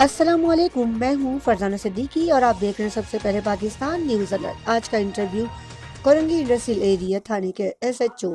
السلام علیکم، میں ہوں فرزانہ صدیقی اور آپ دیکھ رہے ہیں سب سے پہلے پاکستان نیوز الرٹ۔ آج کا انٹرویو کورنگی انڈسٹریل ایریا تھانے کے ایس ایچ او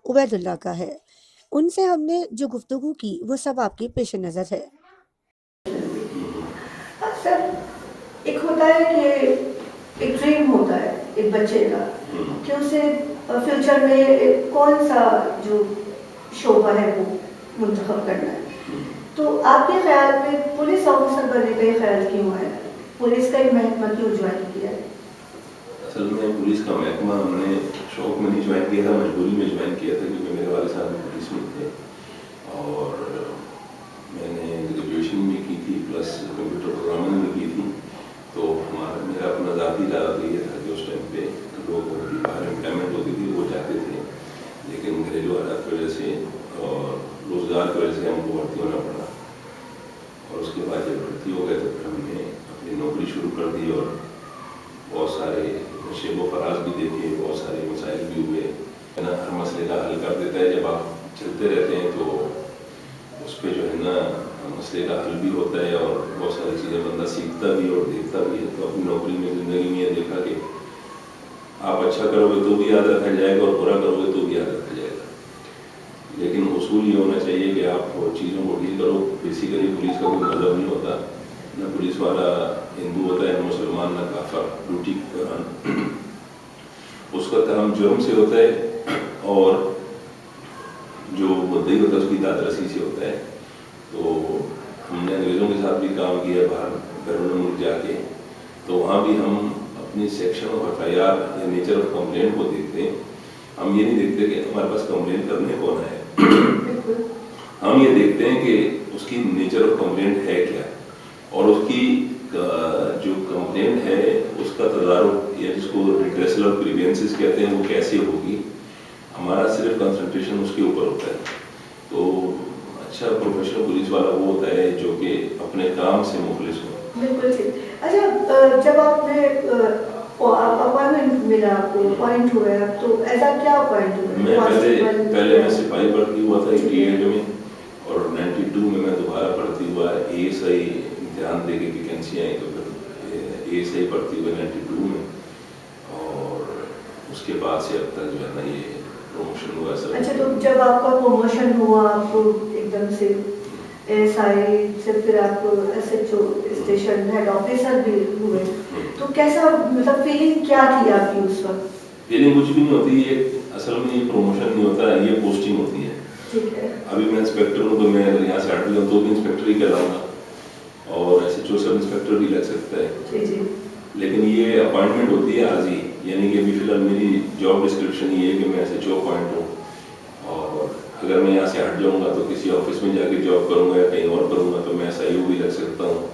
عبید اللہ کا ہے۔ ان سے ہم نے جو گفتگو کی وہ سب آپ کے پیش نظر ہے۔ اکثر ایک ہوتا ہے کہ ایک ڈریم ہوتا ہے ایک بچے کا کہ اسے فیوچر میں کون سا جو شعبہ ہے وہ منتخب کرنا ہے، تو آپ کے خیال میں پولیس آفیسر بننے کا یہ خیال کیوں ہے؟ پولیس کا یہ محکمہ کیوں جوائن کیا ہے؟ اصل میں پولیس کا محکمہ ہم نے شوق میں نہیں جوائن کیا تھا، مجبوری میں جوائن کیا تھا، کیونکہ میرے والد صاحب پولیس میں تھے اور میں نے گریجویشن بھی کی تھی پلس کمپیوٹر پروگرامنگ بھی کی تھی، تو میرا اپنا ذاتی ارادہ یہ تھا کہ اس ٹائم پہ لوگ باہر امپلائمنٹ ہوتی تھی وہ جاتے تھے، لیکن گھریلو حالات کی وجہ سے اور روزگار کی وجہ سے ہم کو بھرتی ہونا پڑا، اور اس کے بعد جب بھرتی ہو گئے تو پھر ہم نے اپنی نوکری شروع کر دی اور بہت سارے شیب و فراز بھی دیکھے، بہت سارے مسائل بھی ہوئے، ہر مسئلے کا حل کر دیتا ہے جب آپ چلتے رہتے ہیں تو اس پہ جو ہے نا مسئلے کا حل بھی ہوتا ہے اور بہت ساری چیزیں بندہ سیکھتا بھی اور دیکھتا بھی ہے۔ تو اپنی نوکری میں زندگی میں یہ دیکھا کہ آپ اچھا کرو گے تو بھی یاد رکھا جائے گا اور برا کرو گے تو بھی یاد رکھا جائے گا، لیکن اصول یہ ہونا چاہیے کہ آپ چیزوں کو ڈیل کرو۔ بیسیکلی پولیس کا کوئی مذہب نہیں ہوتا، نہ پولیس والا ہندو ہوتا ہے نہ مسلمان نہ کافر، ڈیوٹی کے دوران اس کا کام جرم سے ہوتا ہے اور جو مدعی ہوتا ہے اس کی دادرسی سے ہوتا ہے۔ تو ہم نے انگریزوں کے ساتھ بھی کام کیا باہر بیرون ملک جا کے، تو وہاں بھی ہم اپنی section of F I R یا نیچر آف کمپلینٹ کو دیکھتے ہیں۔ ہم یہ نہیں دیکھتے کہ ہمارے پاس کمپلین کرنے کون ہے، ہم یہ دیکھتے ہیں کہ اس کی نیچر آف کمپلینٹ ہے کیا، اور اس کی جو کمپلینٹ ہے اس کا تدارک یا جس کو ریڈریسل آف گریوینسز کہتے ہیں وہ کیسے ہوگی۔ ہمارا صرف کنسنٹریشن اس کے اوپر ہوتا ہے۔ تو اچھا پروفیشنل پولیس والا وہ ہوتا ہے جو کہ اپنے کام سے مخلص ہو۔ بالکل ٹھیک۔ اچھا، جب آپ نے اپوائنٹمنٹ ملا آپ کو، اپوائنٹ ہوئے آپ، تو ایسا کیا اپوائنٹ ہوئے؟ میں پہلے سپاہی بھرتی ہوا تھا 88 میں، اور 92 میں دوبارہ بھرتی ہوا اے ایس آئی امتحان دے کے ویکینسی آئی، تو پھر اے ایس آئی بھرتی ہوئے 92 میں، اور اس کے بعد سے اب تک جو ہے نا یہ پروموشن ہوا سر۔ اچھا، تو جب آپ کا پروموشن ہوا آپ کو ایک دم سے ایس آئی سے پھر آپ کو S H O station head officer بھی ہوئے، تو کیسا مطلب فیلنگ کیا تھی آپ کی اس وقت؟ فیلنگ کچھ بھی نہیں ہوتی، یہ اصل میں یہ پروموشن نہیں ہوتا ہے، یہ پوسٹنگ ہوتی ہے۔ ٹھیک ہے، ابھی میں انسپیکٹر ہوں تو میں اگر یہاں سے ہٹ گیا تو بھی انسپیکٹر ہی کہلاؤں گا، اور S H O sub inspector بھی لگ سکتا ہے۔ جی جی، لیکن یہ اپوائنٹمنٹ ہوتی ہے عارضی، یعنی کہ ابھی فی الحال میری جاب ڈسکرپشن یہ ہے کہ میں ایس ایچ او اپوائنٹ ہوں، اور اگر میں یہاں سے ہٹ جاؤں گا تو کسی آفس میں جا کے جاب کروں گا یا کہیں اور کروں گا تو میں ایس آئی او بھی لگ سکتا ہوں،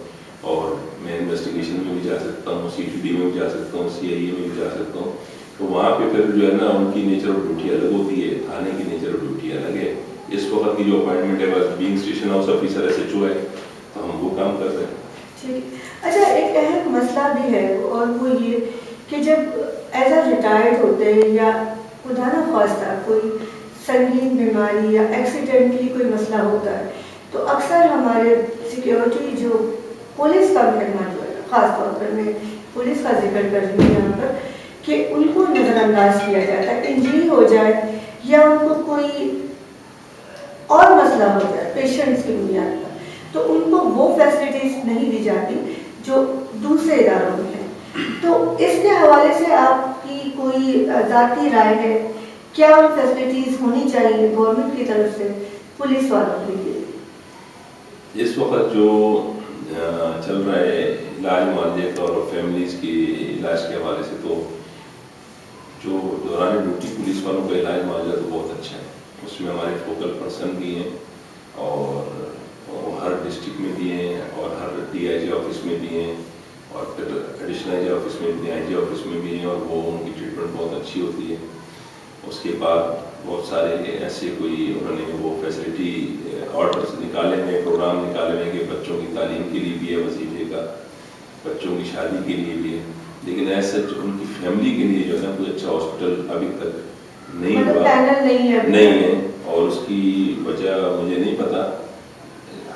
اور میں انویسٹیگیشن میں بھی جا سکتا ہوں، سی ٹی ڈی میں بھی جا سکتا ہوں، سی آئی اے میں بھی جا سکتا ہوں۔ تو وہاں پہ پھر جو ہے نا ان کی نیچر آف ڈیوٹی الگ ہوتی ہے، تھانے کی نیچر آف ڈیوٹی الگ ہے۔ اس وقت کی جو اپوائنٹمنٹ ہے بس being station house officer S H O ہے، تو ہم وہ کام کر رہے ہیں۔ ٹھیک۔ اچھا، ایک اہم مسئلہ بھی ہے اور وہ یہ کہ جب ایز اے ریٹائرڈ ہوتے ہیں یا خدا نہ خواستہ کوئی سنگین بیماری یا ایکسیڈنٹلی کوئی مسئلہ ہوتا ہے، تو اکثر ہمارے سیکیورٹی جو پولیس کا محکمہ جو ہے، خاص طور پر میں پولیس کا ذکر کر رہی ہوں یہاں پر، کہ ان کو نظر انداز کیا جاتا ہے، انجری ہو جائے یا ان کو کوئی اور مسئلہ ہو جائے پیشنٹس کی بنیاد پر، تو ان کو وہ فیسلٹیز نہیں دی جاتی جو دوسرے اداروں میں ہیں۔ تو اس کے حوالے سے آپ کی کوئی ذاتی رائے ہے؟ کیا فیسلٹیز ہونی چاہیے گورنمنٹ کی طرف سے پولیس والوں کے لیے؟ اس وقت جو چل رہا ہے علاج معالجے کا اور فیملیز کی علاج کے حوالے سے، تو جو دوران ڈیوٹی پولیس والوں کا علاج معالجہ تو بہت اچھا ہے، اس میں ہمارے فوکل پرسن بھی ہیں اور ہر ڈسٹرکٹ میں بھی ہیں اور ہر ڈی آئی جی آفس میں بھی ہیں اور پھر ایڈیشنل آئی جی آفس میں بھی، آئی جی آفس میں بھی ہیں، اور وہ ان کی ٹریٹمنٹ بہت اچھی ہوتی ہے۔ اس کے بعد بہت سارے ایسے کوئی انہوں نے وہ فیسلٹی آرڈرس نکالے ہیں، پروگرام نکالے ہیں کہ بچوں کی تعلیم کے لیے بھی ہے وظیفے کا، بچوں کی شادی کے لیے بھی ہے، لیکن ایسا ان کی فیملی کے لیے جو ہے نا کوئی اچھا ہاسپٹل ابھی تک نہیں ہوا، نہیں ہے، اور اس کی وجہ مجھے نہیں پتا،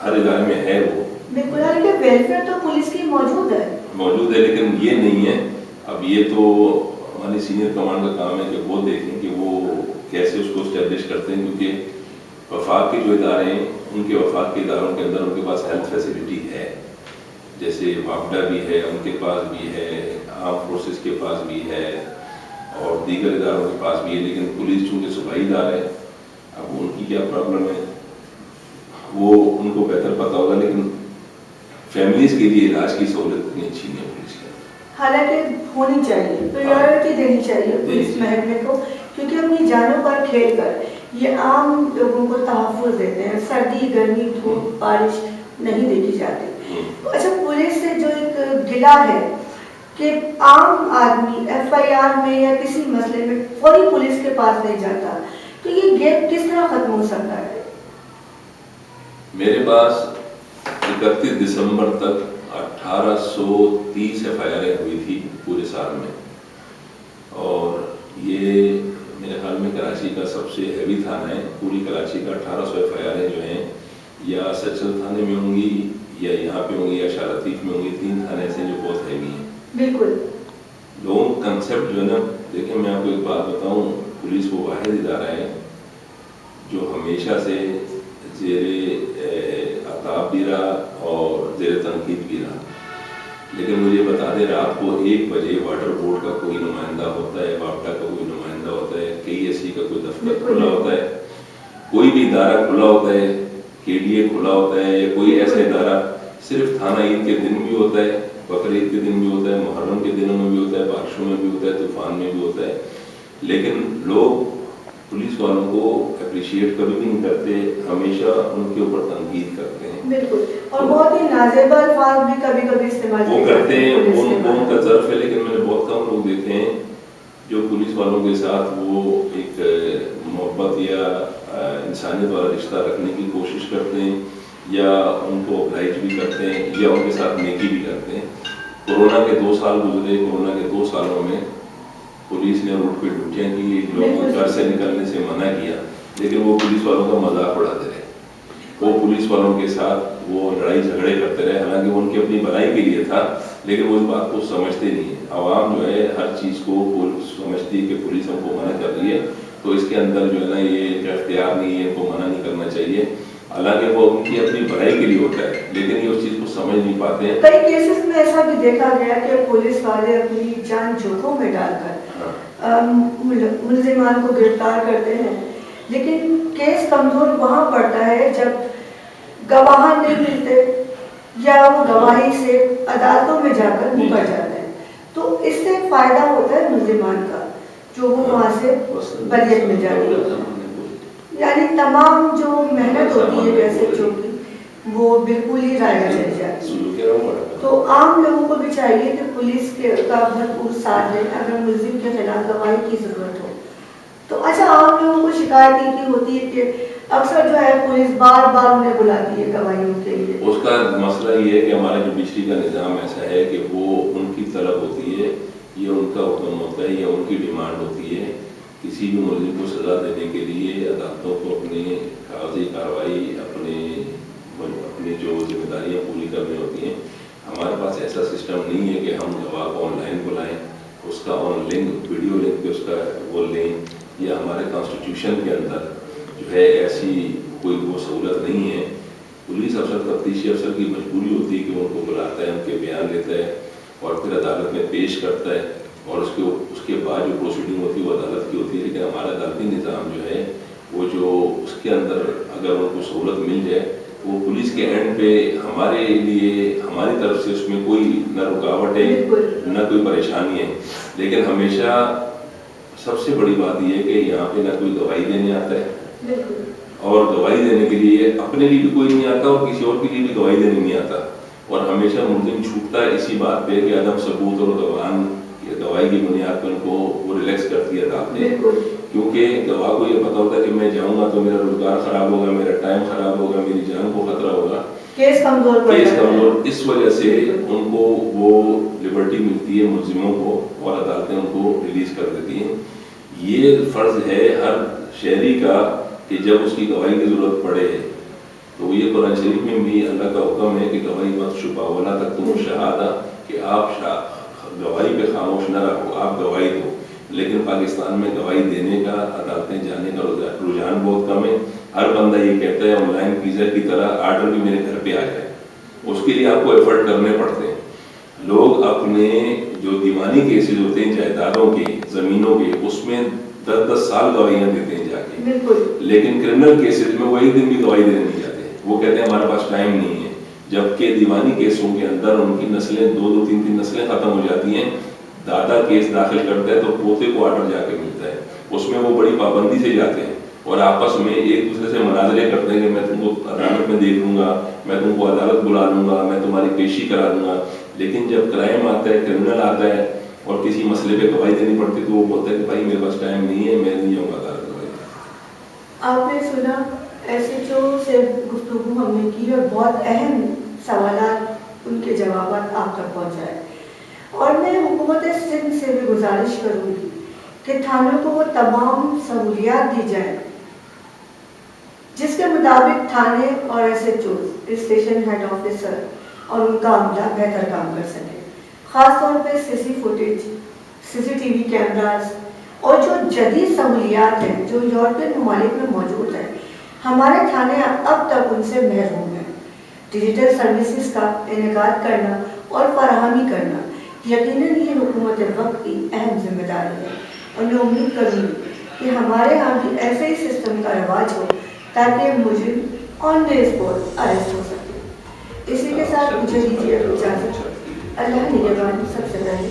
ہر ادارے میں ہے وہ، بالکل. لیکن ویلفیئر تو پولیس کی موجود ہے, لیکن یہ نہیں ہے. اب یہ تو ہماری سینئر کمانڈ کا کام ہے کہ وہ دیکھیں کہ وہ کیسے اس کو اسٹیبلش کرتے ہیں, کیونکہ وفاق کے جو ادارے ہیں ان کے وفاق کے اداروں کے اندر ان کے پاس ہیلتھ فیسلٹی ہے, جیسے واپڈا بھی ہے, ان کے پاس بھی ہے, آرم فورسز کے پاس بھی ہے, اور دیگر اداروں کے پاس بھی ہے. لیکن پولیس چونکہ صوبائی ادارہ ہے, اب ان کی کیا پرابلم ہے وہ ان کو بہتر پتہ ہوگا. لیکن فیملیز کے لیے علاج کی سہولت اتنی اچھی نہیں ہے پولیس کی. حالانکہ ہونی چاہیے, پریورٹی دینی چاہیے پولیس محکمے کو, کیونکہ اپنی جانوں پر کھیل کر یہ عام لوگوں کو تحفظ دیتے ہیں. سردی, گرمی, دھوپ, بارش نہیں دیکھی جاتی. اچھا, پولیس سے جو ایک گلا ہے کہ عام آدمی ایف آئی آر میں یا کسی مسئلے میں فوری پولیس کے پاس نہیں جاتا, تو یہ گیپ کس طرح ختم ہو سکتا ہے؟ میرے پاس 31 دسمبر تک 1830 ایف آئی آریں ہوئی تھی پورے سال میں, اور یہ میرے خیال میں کراچی کا سب سے ہیوی تھانہ ہے. پوری کراچی کا 1800 ایف آئی آریں جو ہیں یا سچل تھانے میں ہوں گی, یا یہاں پہ ہوں گی, یا شاہ لطیف میں ہوں گی. 3 تھانے ایسے جو بہت ہیوی ہیں. بالکل. لوگوں کا کنسیپٹ جو ہے نا, دیکھیں میں آپ کو ایک بات بتاؤں, پولیس وہ واحد ادارہ ہے جو ہمیشہ سے زیر عطاب بھی رہا اور زیر تنقید بھی رہا. لیکن مجھے بتا دیں, رات کو 1 بجے واٹر بورڈ کا کوئی نمائندہ ہوتا ہے, واپڈا کا کوئی نمائندہ ہوتا ہے, KSC کا کوئی دفتر کھلا ہوتا ہے, کوئی بھی ادارہ کھلا ہوتا ہے, KDA کھلا ہوتا ہے, یا کوئی ایسا ادارہ, صرف تھانہ عید کے دن بھی ہوتا ہے, بقرعید کے دن بھی ہوتا ہے, محرم کے دنوں میں بھی ہوتا ہے, بارشوں میں بھی ہوتا ہے, طوفان میں بھی ہوتا ہے. لیکن لوگ پولیس والوں کو اپریشیٹ کبھی نہیں کرتے, ہمیشہ ان کے اوپر تنقید کرتے ہیں. بالکل, اور بہت ہی نازیبا الفاظ بھی کبھی کبھی استعمال وہ کرتے ہیں, ان کا ظرف ہے. لیکن میں نے بہت کم لوگ دیکھے ہیں جو پولیس والوں کے ساتھ وہ ایک محبت یا انسانیت والا رشتہ رکھنے کی کوشش کرتے ہیں, یا ان کو اپلائج بھی کرتے ہیں, یا ان کے ساتھ نیکی بھی کرتے ہیں. کورونا کے 2 سال گزرے, کورونا کے 2 سالوں میں پولیس نے روڈ پہ ڈیوٹیاں کی, لوگوں کو گھر سے نکلنے سے منع کیا, لیکن وہ پولیس والوں کا مذاق اڑاتے رہے. وہ پولیس والوں کے ساتھ وہ لڑائی جھگڑے کرتے رہے, حالانکہ وہ ان کی اپنی بھلائی کے لیے تھا, لیکن وہ اس بات کو سمجھتے نہیں ہیں. عوام جو ہے ہر چیز کو سمجھتی ہے کہ پولیس ہم کو منع کر رہی ہے, تو اس کے اندر جو ہے نا یہ اختیار نہیں ہے, ان کو منع نہیں کرنا چاہیے. حالانکہ وہ ان کی اپنی بھلائی کے لیے ہوتا ہے, لیکن یہ اس چیز کو سمجھ نہیں پاتے ہیں. کئی کیسز میں ایسا بھی دیکھا گیا کہ پولیس والے اپنی جان جوکھوں میں ڈال کر ملزمان کو گرفتار کرتے ہیں, لیکن کیس کمزور وہاں پڑتا ہے جب گواہ نہیں ملتے, یا وہ گواہی سے عدالتوں میں جا کر مکر جاتے ہیں. تو اس سے فائدہ ہوتا ہے ملزمان کا, جو وہ وہاں سے بریت میں جاتی ہے. یعنی تمام جو محنت ہوتی ہے جیسے چونکہ وہ بالکل ہی رائے چل جاتی ہے. تو عام لوگوں کو بھی چاہیے کہ پولیس کا بھرپور ساتھ دیں اگر ملزم کے خلاف گواہی کی ضرورت ہو. تو اچھا, عام لوگوں کو شکایت کی ہوتی ہے کہ اکثر جو ہے پولیس بار بار انہیں بلاتی ہے گواہیوں کے لیے. اس کا مسئلہ یہ ہے کہ ہمارا جو بجلی کا نظام ایسا ہے کہ وہ ان کی طلب ہوتی ہے, یہ ان کا حکم ہوتا ہے, یا ان کی ڈیمانڈ ہوتی ہے. کسی بھی ملزم کو سزا دینے کے لیے عدالتوں کو اپنی کاغذی کارروائی, اپنی جو ذمہ داریاں پوری کرنی ہوتی ہیں. ہمارے پاس ایسا سسٹم نہیں ہے کہ ہم گواہ کو آن لائن بلائیں, اس کا آن لنک ویڈیو لنک پہ اس کا وہ لیں, یا ہمارے کانسٹیٹیوشن کے اندر جو ہے ایسی کوئی وہ سہولت نہیں ہے. پولیس افسر, تفتیشی افسر کی مجبوری ہوتی ہے کہ ان کو بلاتا ہے, ان کے بیان لیتا ہے, اور پھر عدالت میں پیش کرتا ہے, اور اس کے بعد جو پروسیڈنگ ہوتی ہے وہ عدالت کی ہوتی ہے. لیکن ہمارا عدالتی نظام جو ہے وہ جو اس کے اندر اگر ان کو سہولت مل جائے, وہ پولیس کے اینڈ پہ ہمارے لیے, ہماری طرف سے اس میں کوئی نہ رکاوٹ ہے نہ کوئی پریشانی ہے. لیکن ہمیشہ سب سے بڑی بات یہ ہے کہ یہاں پہ نہ کوئی گواہی دینے آتا ہے, اور گواہی دینے کے لیے اپنے لیے بھی کوئی نہیں آتا, اور کسی اور کے لیے بھی گواہی دینے نہیں آتا. اور ہمیشہ ملزم چھوٹتا ہے اسی بات پہ کہ عدم ثبوت اور گواہی کی بنیاد پر ان کو وہ ریلیکس کرتی ہے عدالتیں, کیونکہ گواہ کو یہ پتا ہوتا ہے کہ میں جاؤں گا تو میرا روزگار خراب ہوگا, میرا ٹائم خراب ہوگا, میری جان کو خطرہ ہوگا, کیس کمزور. اس وجہ سے ان کو وہ لبرٹی ملتی ہے ملزموں کو, اور عدالتیں ان کو ریلیز کر دیتی ہیں. یہ فرض ہے ہر شہری کا کہ جب اس کی گواہی کی ضرورت پڑے تو یہ قرآن شریف میں بھی اللہ کا حکم ہے کہ گواہی مت چھپا ولا تکتموا الشہادہ، کہ آپ گواہی پہ خاموش نہ رہو، آپ گواہی دو. لیکن پاکستان میں گواہی دینے کا، عدالتیں جانے کا رجحان بہت کم ہے. ہر بندہ یہ کہتا ہے آن لائن ویزا کی طرح آرڈر بھی میرے گھر پہ آ جائے، اس کے لیے آپ کو ایفرٹ کرنے پڑتے ہیں. لوگ اپنے جو دیوانی کیسز ہوتے ہیں جائیدادوں کے، زمینوں کے، اس میں 10 سال گواہیاں دیتے ہیں جا کے. بالکل. لیکن کرمنل کیسز میں وہ ایک دن بھی گواہی دینے نہیں جاتے. وہ کہتے ہیں ہمارے پاس ٹائم نہیں ہے. جبکہ دیوانی کیسوں کے اندر ان کی نسلیں 2-2 3-3 نسلیں ختم ہو جاتی ہیں. دادا کیس داخل کرتا ہے تو پوتے کو آرڈر جا کے ملتا ہے. اس میں وہ بڑی پابندی سے جاتے ہیں اور آپس میں ایک دوسرے سے مناظرے کرتے ہیں کہ میں تم کو عدالت میں دیکھ لوں گا، میں تم کو عدالت بلا لوں گا، میں تمہاری پیشی کرا دوں گا. لیکن جب کرائم آتا ہے، کرمنل آتا ہے اور کسی مسئلے پہ گواہی دینی پڑتی ہے تو وہ بولتا ہے کہ بھائی میرے پاس ٹائم نہیں ہے، میں نہیں جاؤں گا عدالت گواہی. آپ نے سنا SHO سے گفتگو ہم نے کی اور بہت اہم سوالات، ان کے جوابات آپ تک پہنچائے. اور میں حکومت سندھ سے بھی گزارش کروں گی کہ تھانوں کو وہ تمام سہولیات دی جائیں جس کے مطابق تھانے اور SHO، اسٹیشن ہیڈ آفیسر اور ان کا عملہ بہتر کام کر سکے. خاص طور پہ CCTV کیمراز اور جو جدید سہولیات ہیں جو یورپین ممالک میں موجود ہیں، ہمارے تھانے اب تک ان سے محروم ہیں. ڈیجیٹل سروسز کا انعقاد کرنا اور فراہمی کرنا یقیناً یہ حکومت وقت کی اہم ذمہ داری ہے. اور میں امید کروں گی کہ ہمارے ہاں بھی ایسے ہی سسٹم کا رواج ہو تاکہ مجرم آن دی اسپاٹ اریسٹ ہو سکے. اسی کے ساتھ مجھے دیجیے اجازت. اللہ نگہبان سب سے پہلے.